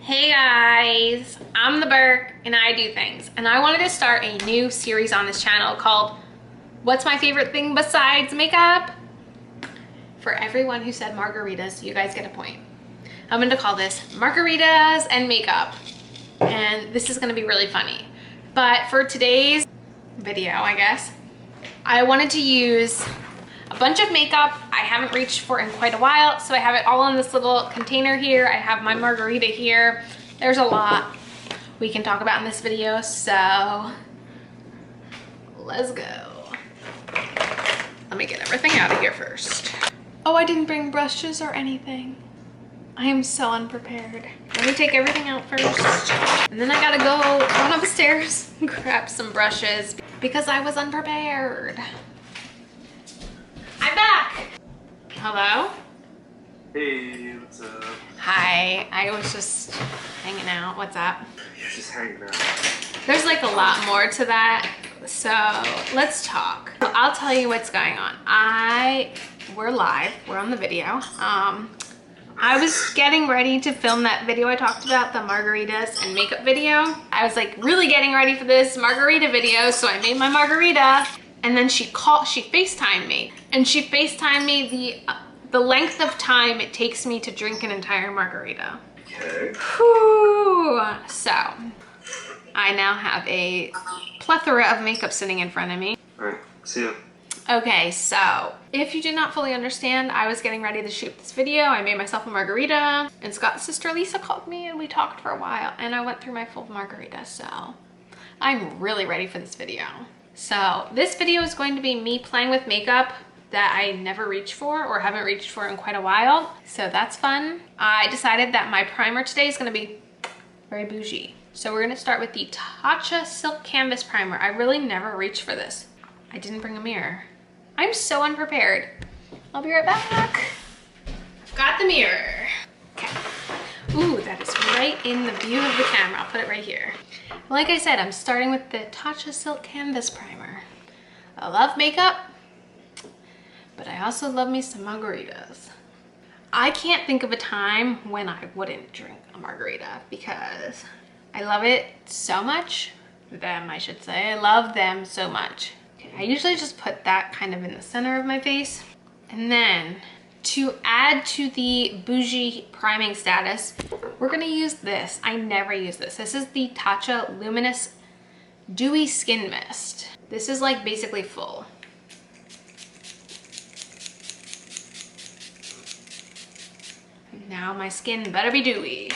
Hey guys, I'm the Burke and I do things, and I wanted to start a new series on this channel called What's My Favorite Thing Besides Makeup? For everyone who said margaritas, you guys get a point. I'm going to call this Margaritas and Makeup, and this is going to be really funny. But for today's video, I guess, I wanted to use a bunch of makeup I haven't reached for in quite a while. So I have it all in this little container here. I have my margarita here. There's a lot we can talk about in this video, so let's go. Let me get everything out of here first. Oh, I didn't bring brushes or anything. I am so unprepared. Let me take everything out first. And then I gotta go run upstairs and grab some brushes because I was unprepared. I'm back. Hello? Hey, what's up? Hi, I was just hanging out. What's up? You're just hanging out. There's like a lot more to that, so let's talk. I'll tell you what's going on. We're live, we're on the video. I was getting ready to film that video I talked about, the margaritas and makeup video. I was like really getting ready for this margarita video, so I made my margarita. And then she FaceTimed me, and she FaceTimed me the length of time it takes me to drink an entire margarita. Okay. Whew. So I now have a plethora of makeup sitting in front of me. All right, see ya. Okay, so if you did not fully understand, I was getting ready to shoot this video. I made myself a margarita, and Scott's sister Lisa called me and we talked for a while, and I went through my full margarita, so I'm really ready for this video. So this video is going to be me playing with makeup that I never reached for or haven't reached for in quite a while. So that's fun. I decided that my primer today is going to be very bougie. So we're going to start with the Tatcha Silk Canvas Primer. I really never reached for this. I didn't bring a mirror. I'm so unprepared. I'll be right back. I've got the mirror. Okay. Ooh, that is right in the view of the camera. I'll put it right here. Like I said, I'm starting with the Tatcha Silk Canvas Primer. I love makeup, but I also love me some margaritas. I can't think of a time when I wouldn't drink a margarita because I love it so much. Them, I should say. I love them so much. Okay, I usually just put that kind of in the center of my face. And then to add to the bougie priming status, we're gonna use this. I never use this. This is the Tatcha Luminous Dewy Skin Mist. This is like basically full. Now my skin better be dewy.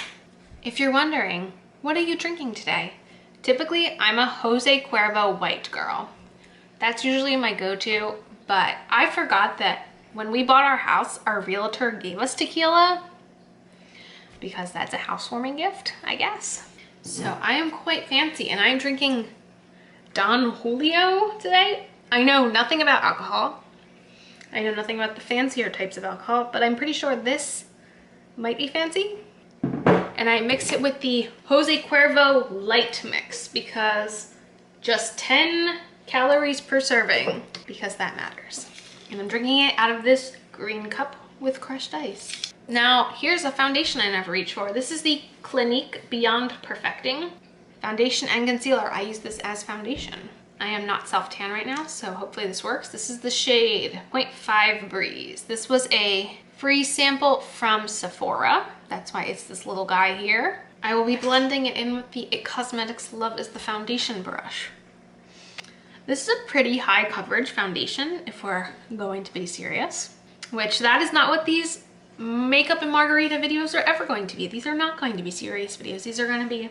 If you're wondering, what are you drinking today? Typically, I'm a Jose Cuervo white girl. That's usually my go-to, but I forgot that when we bought our house, our realtor gave us tequila because that's a housewarming gift, I guess. So I am quite fancy, and I'm drinking Don Julio today. I know nothing about alcohol. I know nothing about the fancier types of alcohol, but I'm pretty sure this might be fancy. And I mix it with the Jose Cuervo Light Mix because just 10 calories per serving, because that matters. And I'm drinking it out of this green cup with crushed ice. Now, here's a foundation I never reached for. This is the Clinique Beyond Perfecting Foundation and Concealer. I use this as foundation. I am not self-tan right now, so hopefully this works. This is the shade 0.5 Breeze. This was a free sample from Sephora. That's why it's this little guy here. I will be blending it in with the IT Cosmetics Love is the Foundation brush. This is a pretty high coverage foundation if we're going to be serious, which that is not what these makeup and margarita videos are ever going to be. These are not going to be serious videos. These are going to be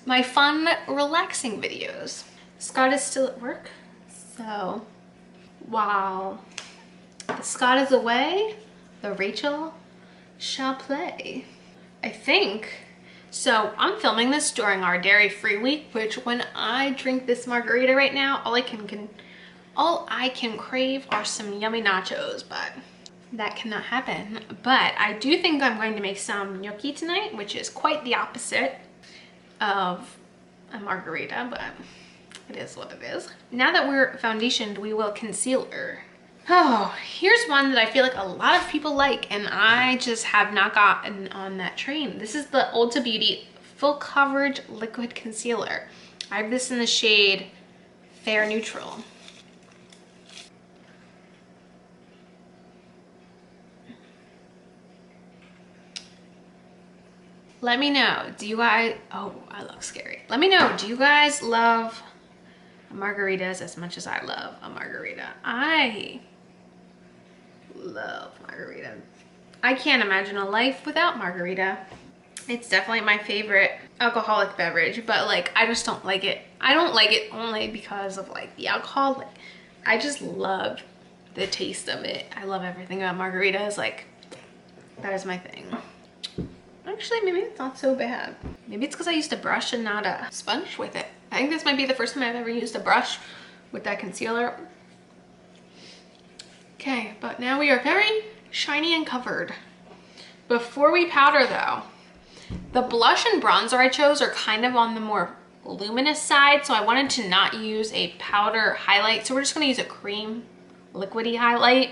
my fun, relaxing videos. Scott is still at work, so while Scott is away, the Rachel shall play, I think. So I'm filming this during our dairy-free week, which when I drink this margarita right now, all I can crave are some yummy nachos, but that cannot happen. But I do think I'm going to make some gnocchi tonight, which is quite the opposite of a margarita, but it is what it is. Now that we're foundationed, we will concealer. Oh, here's one that I feel like a lot of people like, and I just have not gotten on that train. This is the Ulta Beauty Full Coverage Liquid Concealer. I have this in the shade Fair Neutral. Let me know, do you guys, oh, I look scary. Let me know, do you guys love margaritas as much as I love a margarita? I love margarita. I can't imagine a life without margarita. It's definitely my favorite alcoholic beverage, but like, I just don't like it. I don't like it only because of like the alcohol. Like, I just love the taste of it. I love everything about margaritas. Like, that is my thing. Actually, maybe it's not so bad. Maybe it's because I used a brush and not a sponge with it. I think this might be the first time I've ever used a brush with that concealer. Okay, but now we are very shiny and covered. Before we powder though, the blush and bronzer I chose are kind of on the more luminous side, so I wanted to not use a powder highlight. So we're just gonna use a cream liquidy highlight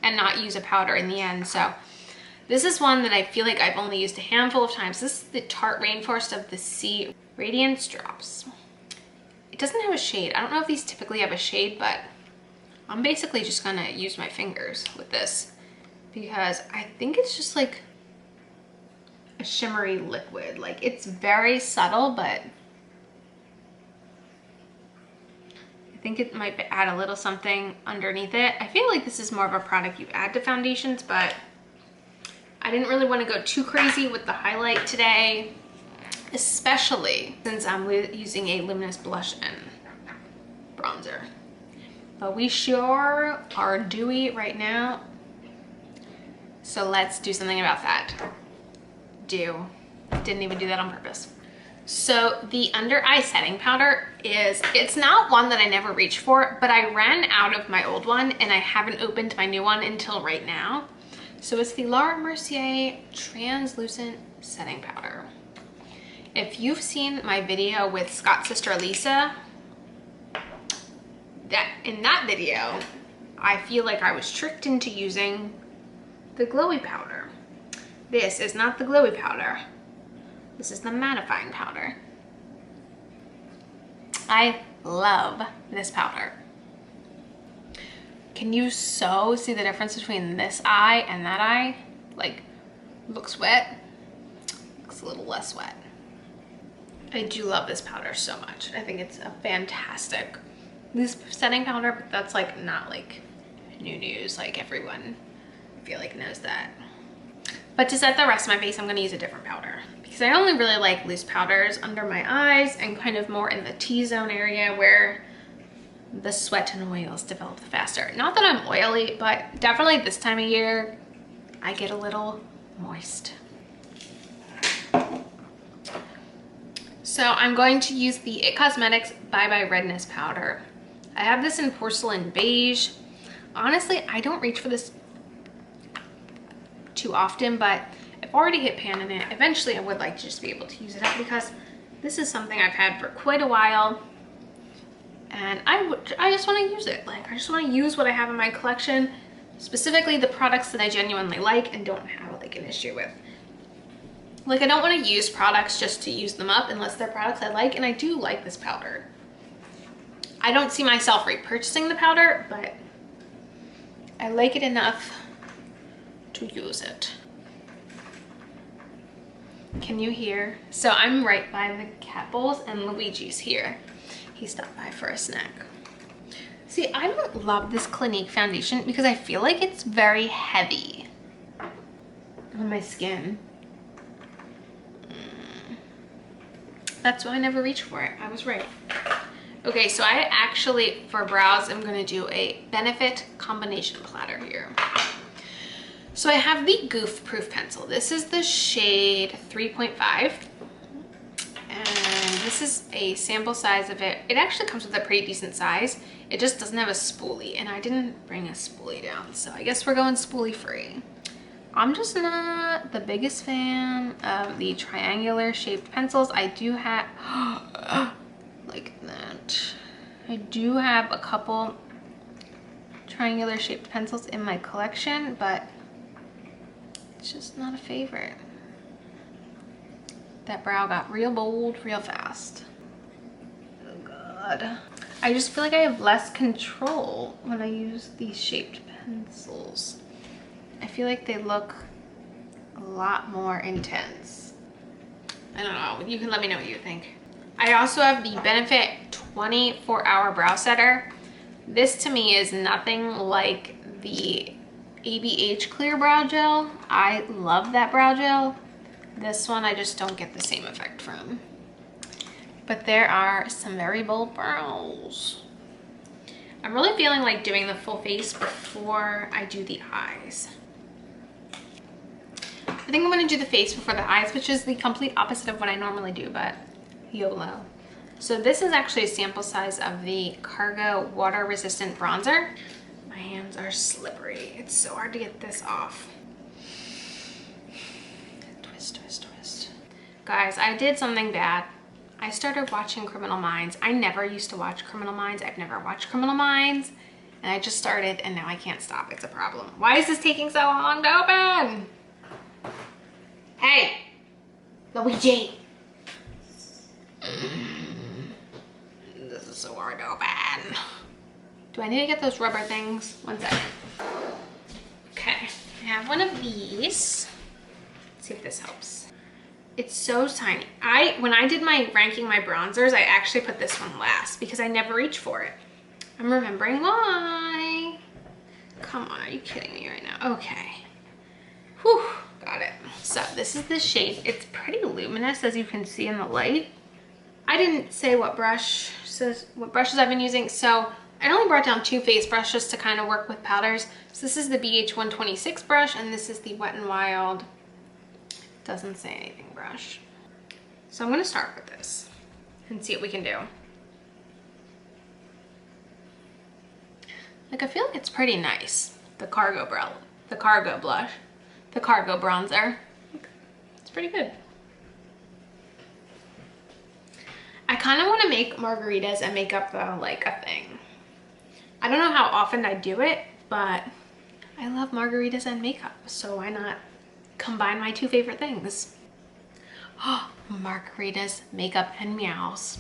and not use a powder in the end. So this is one that I feel like I've only used a handful of times. This is the Tarte Rainforest of the Sea Radiance Drops. It doesn't have a shade. I don't know if these typically have a shade, but I'm basically just gonna use my fingers with this because I think it's just like a shimmery liquid. Like, it's very subtle, but I think it might add a little something underneath it. I feel like this is more of a product you add to foundations, but I didn't really want to go too crazy with the highlight today, especially since I'm using a luminous blush and bronzer. But we sure are dewy right now, so let's do something about that. Didn't even do that on purpose. So the under eye setting powder it's not one that I never reach for, but I ran out of my old one and I haven't opened my new one until right now. So it's the Laura Mercier Translucent Setting Powder. If you've seen my video with Scott's sister Lisa, in that video, I feel like I was tricked into using the glowy powder. This is not the glowy powder. This is the mattifying powder. I love this powder. Can you so see the difference between this eye and that eye? Like, looks wet, looks a little less wet. I do love this powder so much. I think it's a fantastic loose setting powder, but that's like not like new news. Like, everyone, I feel like, knows that. But to set the rest of my face, I'm gonna use a different powder because I only really like loose powders under my eyes and kind of more in the T-zone area where the sweat and oils develop faster. Not that I'm oily, but definitely this time of year, I get a little moist. So I'm going to use the IT Cosmetics Bye Bye Redness Powder. I have this in Porcelain Beige. Honestly, I don't reach for this too often, but I've already hit pan in it. Eventually, I would like to just be able to use it up because this is something I've had for quite a while. And I just want to use it. Like, I just want to use what I have in my collection, specifically the products that I genuinely like and don't have like an issue with. Like, I don't want to use products just to use them up unless they're products I like, and I do like this powder. I don't see myself repurchasing the powder, but I like it enough to use it. Can you hear? So I'm right by the cat bowls and Luigi's here. He stopped by for a snack. See, I don't love this Clinique foundation because I feel like it's very heavy on my skin. That's why I never reach for it. I was right. Okay, so I actually, for brows, I'm gonna do a Benefit combination platter here. So I have the Goof Proof pencil. This is the shade 3.5. And this is a sample size of it. It actually comes with a pretty decent size. It just doesn't have a spoolie, and I didn't bring a spoolie down, so I guess we're going spoolie free. I'm just not the biggest fan of the triangular shaped pencils. I do have, like that. I do have a couple triangular shaped pencils in my collection, but it's just not a favorite. That brow got real bold real fast. Oh God. I just feel like I have less control when I use these shaped pencils. I feel like they look a lot more intense. I don't know, you can let me know what you think. I also have the Benefit 24-hour brow setter. This to me is nothing like the ABH clear brow gel. I love that brow gel. This one I just don't get the same effect from. But there are some very bold brows. I'm really feeling like doing the full face before I do the eyes. I think I'm gonna do the face before the eyes, which is the complete opposite of what I normally do, but YOLO. So this is actually a sample size of the Cargo water resistant bronzer. My hands are slippery. It's so hard to get this off. Twist, twist, twist. Guys, I did something bad. I started watching Criminal Minds. I never used to watch Criminal Minds. I've never watched Criminal Minds. And I just started and now I can't stop. It's a problem. Why is this taking so long to open? Hey, Luigi. This is so hard to open. Do I need to get those rubber things? One second. Okay, I have one of these. Let's see if this helps. It's so tiny. When I did my ranking my bronzers, I actually put this one last because I never reach for it. I'm remembering why. Come on, are you kidding me right now? Okay. Whew, got it. So this is the shade. It's pretty luminous as you can see in the light. I didn't say what brushes I've been using, so I only brought down 2 face brushes to kind of work with powders. So this is the BH126 brush and this is the Wet n Wild, doesn't say anything brush. So I'm gonna start with this and see what we can do. Like I feel like it's pretty nice. The Cargo blush, the Cargo bronzer. It's pretty good. I kind of want to make margaritas and makeup though like a thing. I don't know how often I do it, but I love margaritas and makeup, so why not combine my 2 favorite things? Oh, margaritas, makeup, and meows.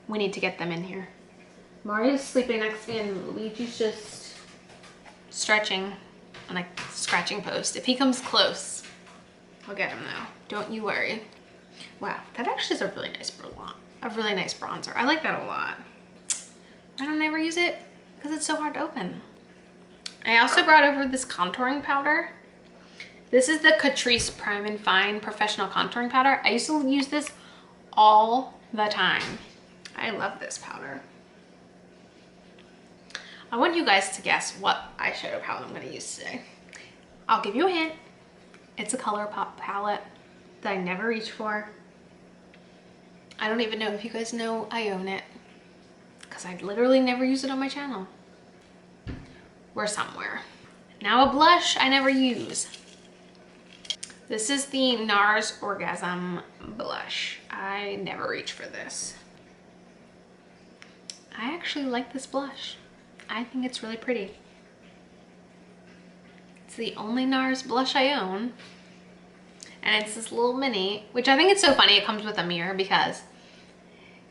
We need to get them in here. Mario's sleeping next to me and Luigi's just stretching on a scratching post. If he comes close, I'll get him though. Don't you worry. Wow, that actually is a really nice bronzer. I like that a lot. I don't ever use it because it's so hard to open. I also brought over this contouring powder. This is the Catrice Prime and Fine Professional Contouring Powder. I used to use this all the time. I love this powder. I want you guys to guess what eyeshadow palette I'm going to use today. I'll give you a hint. It's a ColourPop palette that I never reach for. I don't even know if you guys know I own it because I literally never use it on my channel. Or somewhere. Now a blush I never use. This is the NARS Orgasm blush. I never reach for this. I actually like this blush. I think it's really pretty. It's the only NARS blush I own. And it's this little mini, which I think it's so funny it comes with a mirror because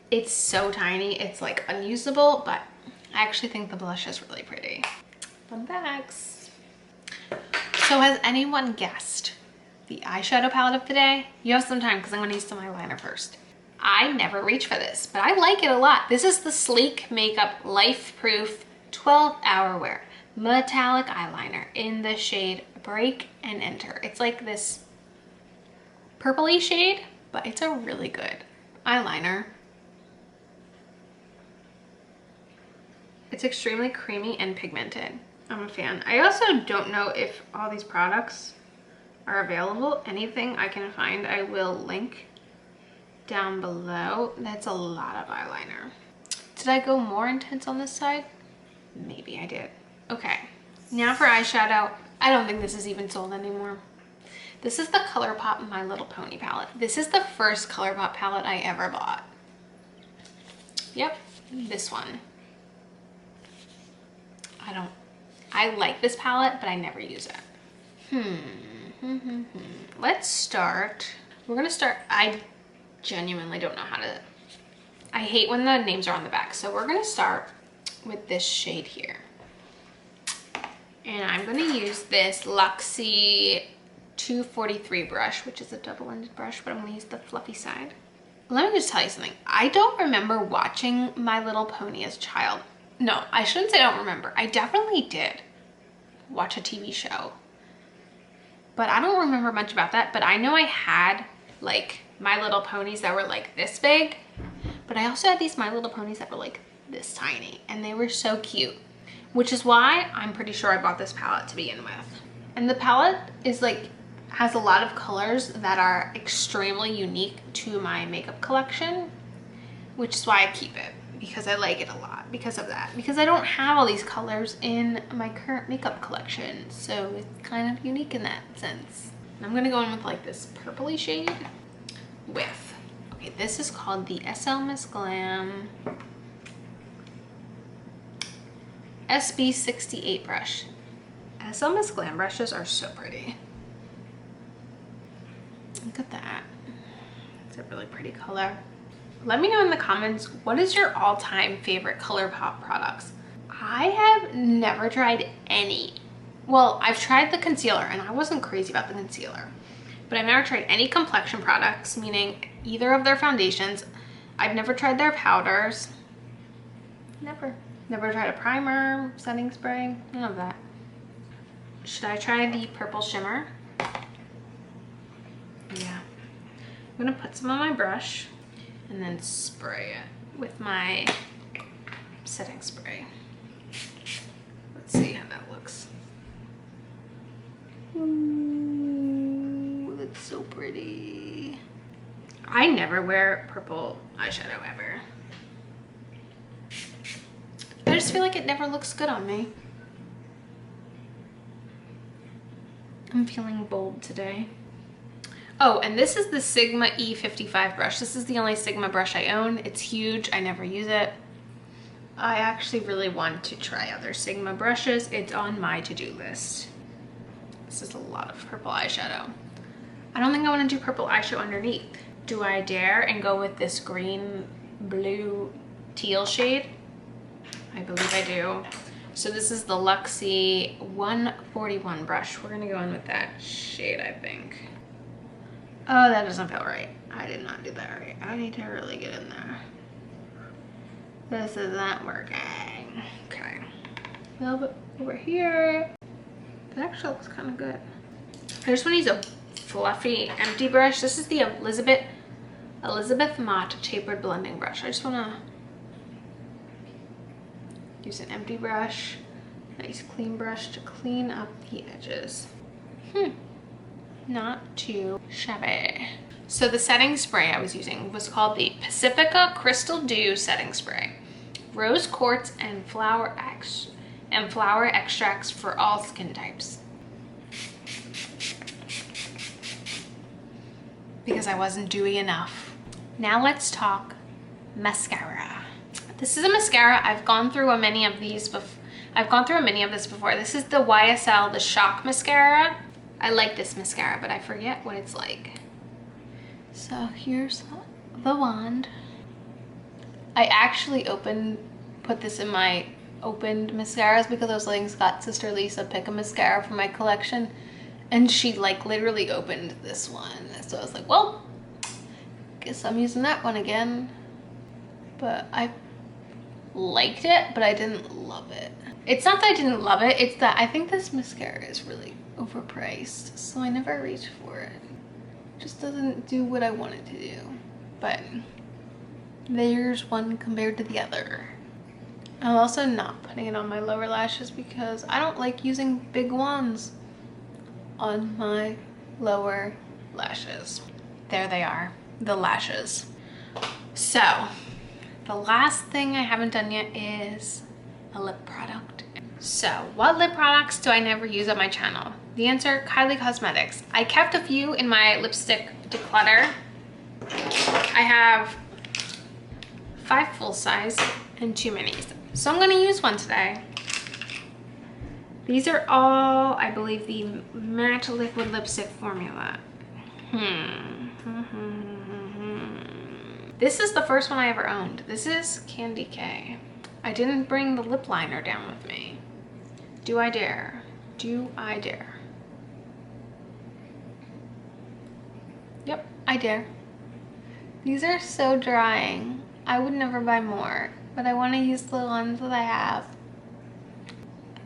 it's so tiny. It's like unusable, but I actually think the blush is really pretty. Fun facts. So has anyone guessed the eyeshadow palette of today? You have some time because I'm going to use some eyeliner first. I never reach for this, but I like it a lot. This is the Sleek Makeup Life Proof 12-Hour Wear Metallic Eyeliner in the shade Break and Enter. It's like this purpley shade, but it's a really good eyeliner. It's extremely creamy and pigmented. I'm a fan. I also don't know if all these products are available. Anything I can find, I will link down below. That's a lot of eyeliner. Did I go more intense on this side? Maybe I did. Okay, now for eyeshadow. I don't think this is even sold anymore. This is the ColourPop My Little Pony palette. This is the first ColourPop palette I ever bought. Yep, this one. I like this palette, but I never use it. Let's start. We're gonna start, I genuinely don't know how to, I hate when the names are on the back. So we're gonna start with this shade here. And I'm gonna use this Luxie 243 brush, which is a double-ended brush, but I'm gonna use the fluffy side. Let me just tell you something. I don't remember watching My Little Pony as a child. No, I shouldn't say I don't remember. I definitely did watch a TV show, but I don't remember much about that. But I know I had like My Little Ponies that were like this big, but I also had these My Little Ponies that were like this tiny, and they were so cute, which is why I'm pretty sure I bought this palette to begin with. And the palette is like, has a lot of colors that are extremely unique to my makeup collection, which is why I keep it, because I like it a lot because of that. Because I don't have all these colors in my current makeup collection, so it's kind of unique in that sense. And I'm gonna go in with like this purpley shade with, okay, this is called the SL Miss Glam SB68 brush. SL Miss Glam brushes are so pretty. Look at that. It's a really pretty color. Let me know in the comments, what is your all-time favorite ColourPop products? I have never tried any. Well, I've tried the concealer and I wasn't crazy about the concealer, but I've never tried any complexion products, meaning either of their foundations. I've never tried their powders. Never tried a primer, setting spray, none of that. Should I try the purple shimmer? Yeah. I'm gonna put some on my brush and then spray it with my setting spray. Let's see how that looks. Ooh, that's so pretty. I never wear purple eyeshadow ever. I just feel like it never looks good on me. I'm feeling bold today. Oh, and this is the Sigma E55 brush. This is the only Sigma brush I own. It's huge. I never use it. I actually really want to try other Sigma brushes. It's on my to-do list. This is a lot of purple eyeshadow. I don't think I want to do purple eyeshadow underneath. Do I dare and go with this green, blue, teal shade? I believe I do. So this is the Luxie 141 brush. We're gonna go in with that shade, I think. Oh, that doesn't feel right. I did not do that right. I need to really get in there. This is not working. Okay. A little bit over here. That actually looks kind of good. I just want to use a fluffy empty brush. This is the Elizabeth Mott tapered blending brush. I just want to use an empty brush, nice clean brush to clean up the edges. Not too shabby. So the setting spray I was using was called the Pacifica Crystal Dew Setting Spray. Rose quartz and flower extracts for all skin types. Because I wasn't dewy enough. Now let's talk mascara. This is a mascara. I've gone through many of these before. This is the YSL, the Shock Mascara. I like this mascara, but I forget what it's like. So here's the wand. I actually put this in my opened mascaras because I was letting Scott's sister Lisa pick a mascara for my collection, and she like literally opened this one. So I was like, well, guess I'm using that one again. But I liked it, but I didn't love it. It's not that I didn't love it, it's that I think this mascara is really overpriced, so I never reach for it. It just doesn't do what I want it to do. But there's one compared to the other. I'm also not putting it on my lower lashes because I don't like using big wands on my lower lashes. There they are, the lashes. So the last thing I haven't done yet is a lip product. So what lip products do I never use on my channel? The answer, Kylie Cosmetics. I kept a few in my lipstick declutter. I have 5 full size and 2 minis. So I'm gonna use one today. These are all, I believe, the matte liquid lipstick formula. This is the first one I ever owned. This is Candy K. I didn't bring the lip liner down with me. Do I dare? Do I dare? Yep, I dare. These are so drying. I would never buy more, but I want to use the ones that I have.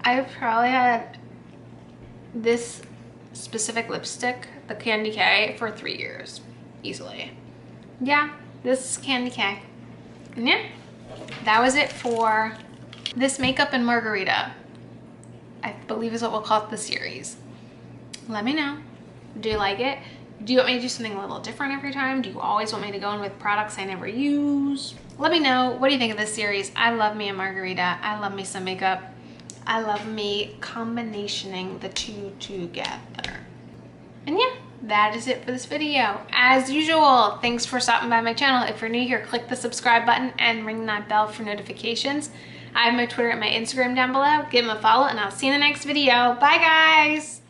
I've probably had this specific lipstick, the Candy K, for 3 years, easily. Yeah, this is Candy K. And yeah, that was it for this makeup and margarita. I believe is what we'll call it the series. Let me know. Do you like it? Do you want me to do something a little different every time? Do you always want me to go in with products I never use? Let me know. What do you think of this series? I love me a margarita. I love me some makeup. I love me combinationing the two together. And yeah, that is it for this video. As usual, thanks for stopping by my channel. If you're new here, click the subscribe button and ring that bell for notifications. I have my Twitter and my Instagram down below. Give them a follow and I'll see you in the next video. Bye guys!